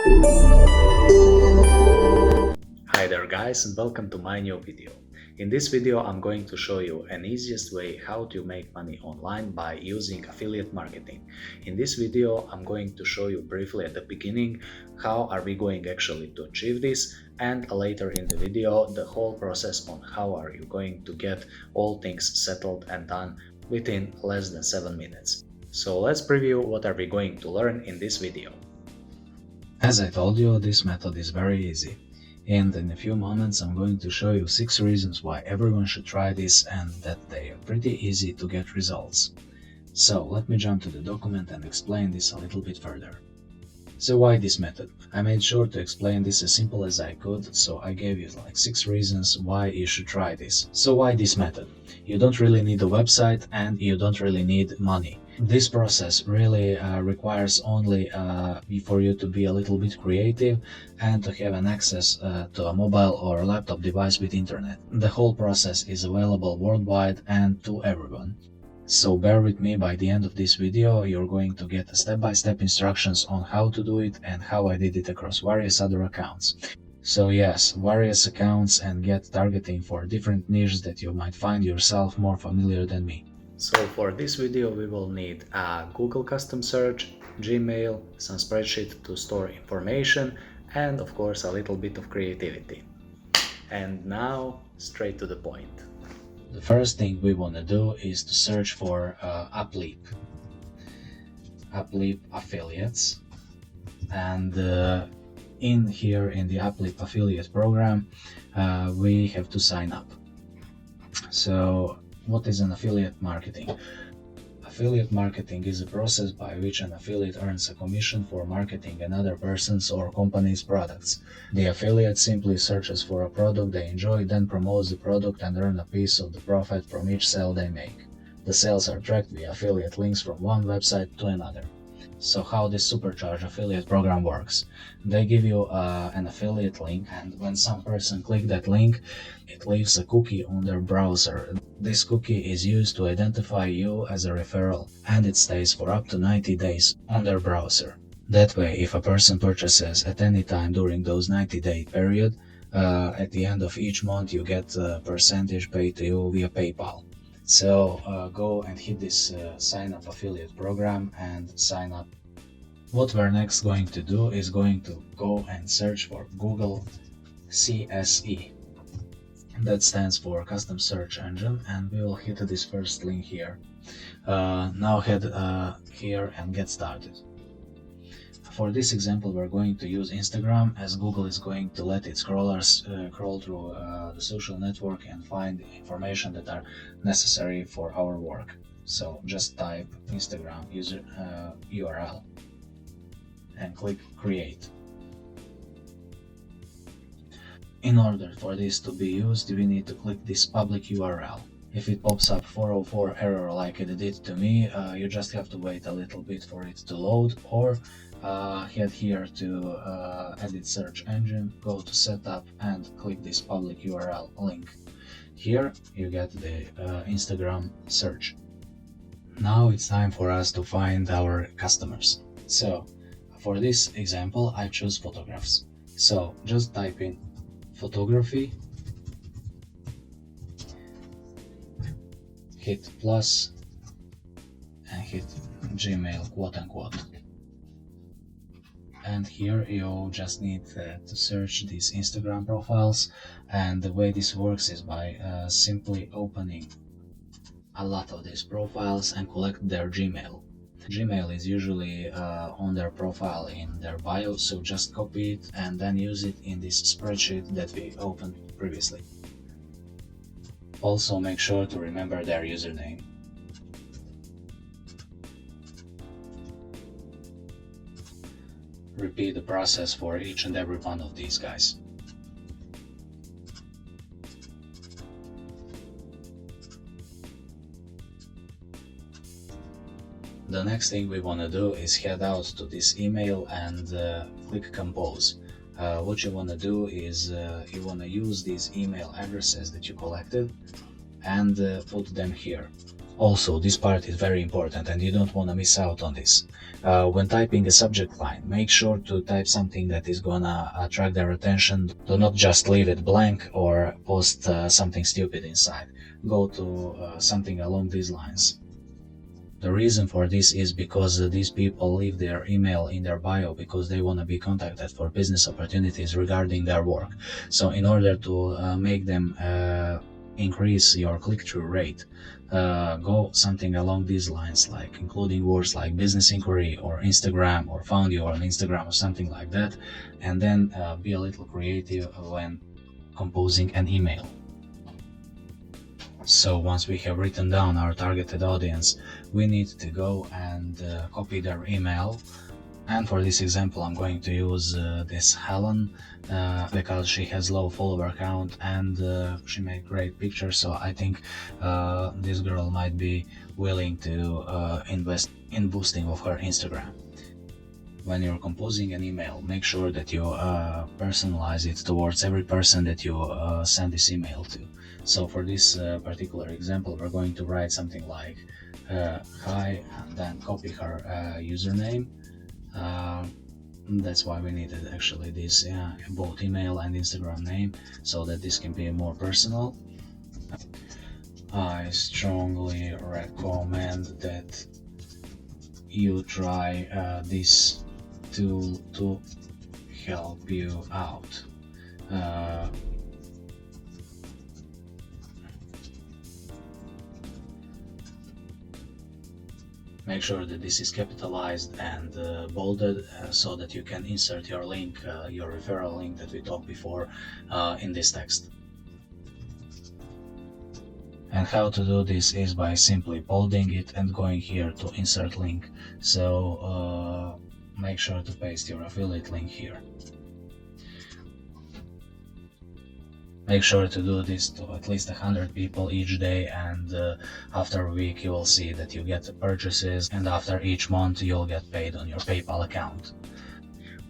Hi there guys, and welcome to my new video. In this video I'm going to show you an easiest way how to make money online by using affiliate marketing. In this video I'm going to show you briefly at the beginning how are we going actually to achieve this, and later in the video the whole process on how are you going to get all things settled and done within less than 7 minutes. So let's preview what are we going to learn in this video. As I told you, this method is very easy. And in a few moments I'm going to show you 6 reasons why everyone should try this and that they are pretty easy to get results. So let me jump to the document and explain this a little bit further. So why this method? I made sure to explain this as simple as I could, so I gave you like 6 reasons why you should try this. So why this method? You don't really need a website and you don't really need money. This process really requires only for you to be a little bit creative and to have an access to a mobile or laptop device with internet. The whole process is available worldwide and to everyone. So bear with me, by the end of this video you're going to get step-by-step instructions on how to do it and how I did it across various other accounts. So yes, various accounts, and get targeting for different niches that you might find yourself more familiar than me. So for this video we will need a Google custom search, Gmail, some spreadsheet to store information, and of course a little bit of creativity. And now straight to the point. The first thing we want to do is to search for Upleap affiliates, and in here in the Upleap affiliate program we have to sign up. So what is an affiliate marketing? Affiliate marketing is a process by which an affiliate earns a commission for marketing another person's or company's products. The affiliate simply searches for a product they enjoy, then promotes the product and earns a piece of the profit from each sale they make. The sales are tracked via affiliate links from one website to another. So how this supercharged affiliate program works? They give you an affiliate link, and when some person clicks that link, it leaves a cookie on their browser. This cookie is used to identify you as a referral, and it stays for up to 90 days on their browser. That way, if a person purchases at any time during those 90-day period, at the end of each month you get a percentage paid to you via PayPal. So go and hit this sign up affiliate program and sign up. What we're next going to do is going to go and search for Google CSE. That stands for Custom Search Engine, and we will hit this first link here. Now head here and get started. For this example we're going to use Instagram, as Google is going to let its crawlers crawl through the social network and find information that are necessary for our work. So just type Instagram user URL and click create. In order for this to be used, we need to click this public URL. If it pops up 404 error like it did to me, you just have to wait a little bit for it to load, or head here to edit search engine, go to setup and click this public URL link. Here you get the Instagram search. Now it's time for us to find our customers. So for this example I choose photographs. So just type in photography, hit plus and hit Gmail quote unquote. And here you just need to search these Instagram profiles, and the way this works is by simply opening a lot of these profiles and collect their Gmail. Gmail is usually on their profile in their bio, so just copy it and then use it in this spreadsheet that we opened previously. Also make sure to remember their username. Repeat the process for each and every one of these guys. The next thing we want to do is head out to this email and click compose. What you want to do is you want to use these email addresses that you collected and put them here. Also, this part is very important and you don't want to miss out on this. When typing a subject line, make sure to type something that is gonna attract their attention. Do not just leave it blank or post something stupid inside. Go to something along these lines. The reason for this is because these people leave their email in their bio because they want to be contacted for business opportunities regarding their work. So in order to make them increase your click-through rate, go something along these lines, like including words like business inquiry or Instagram or found you on Instagram or something like that, and then be a little creative when composing an email. So once we have written down our targeted audience, we need to go and copy their email. And for this example, I'm going to use this Helen because she has low follower count and she made great pictures. So I think this girl might be willing to invest in boosting of her Instagram. When you're composing an email, make sure that you personalize it towards every person that you send this email to. So for this particular example, we're going to write something like hi, and then copy her username. That's why we needed actually this both email and Instagram name, so that this can be more personal. I strongly recommend that you try this tool to help you out. Make sure that this is capitalized and bolded so that you can insert your link, your referral link that we talked before in this text. And how to do this is by simply bolding it and going here to insert link. So make sure to paste your affiliate link here. Make sure to do this to at least 100 people each day, and after a week you will see that you get the purchases, and after each month you'll get paid on your PayPal account.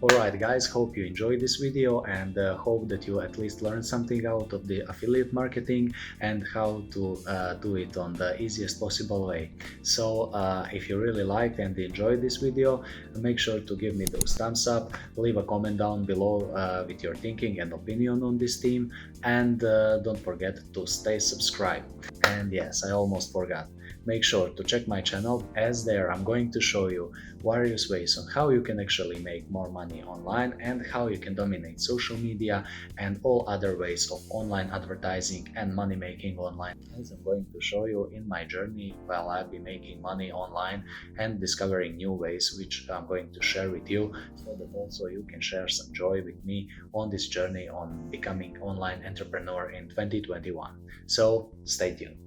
Alright guys, hope you enjoyed this video and hope that you at least learned something out of the affiliate marketing and how to do it on the easiest possible way. So if you really liked and enjoyed this video, make sure to give me those thumbs up, leave a comment down below with your thinking and opinion on this theme, and don't forget to stay subscribed. And yes, I almost forgot. Make sure to check my channel, as there I'm going to show you various ways on how you can actually make more money online and how you can dominate social media and all other ways of online advertising and money making online. As I'm going to show you in my journey while I've been making money online and discovering new ways which I'm going to share with you, so that also you can share some joy with me on this journey on becoming online entrepreneur in 2021. So stay tuned.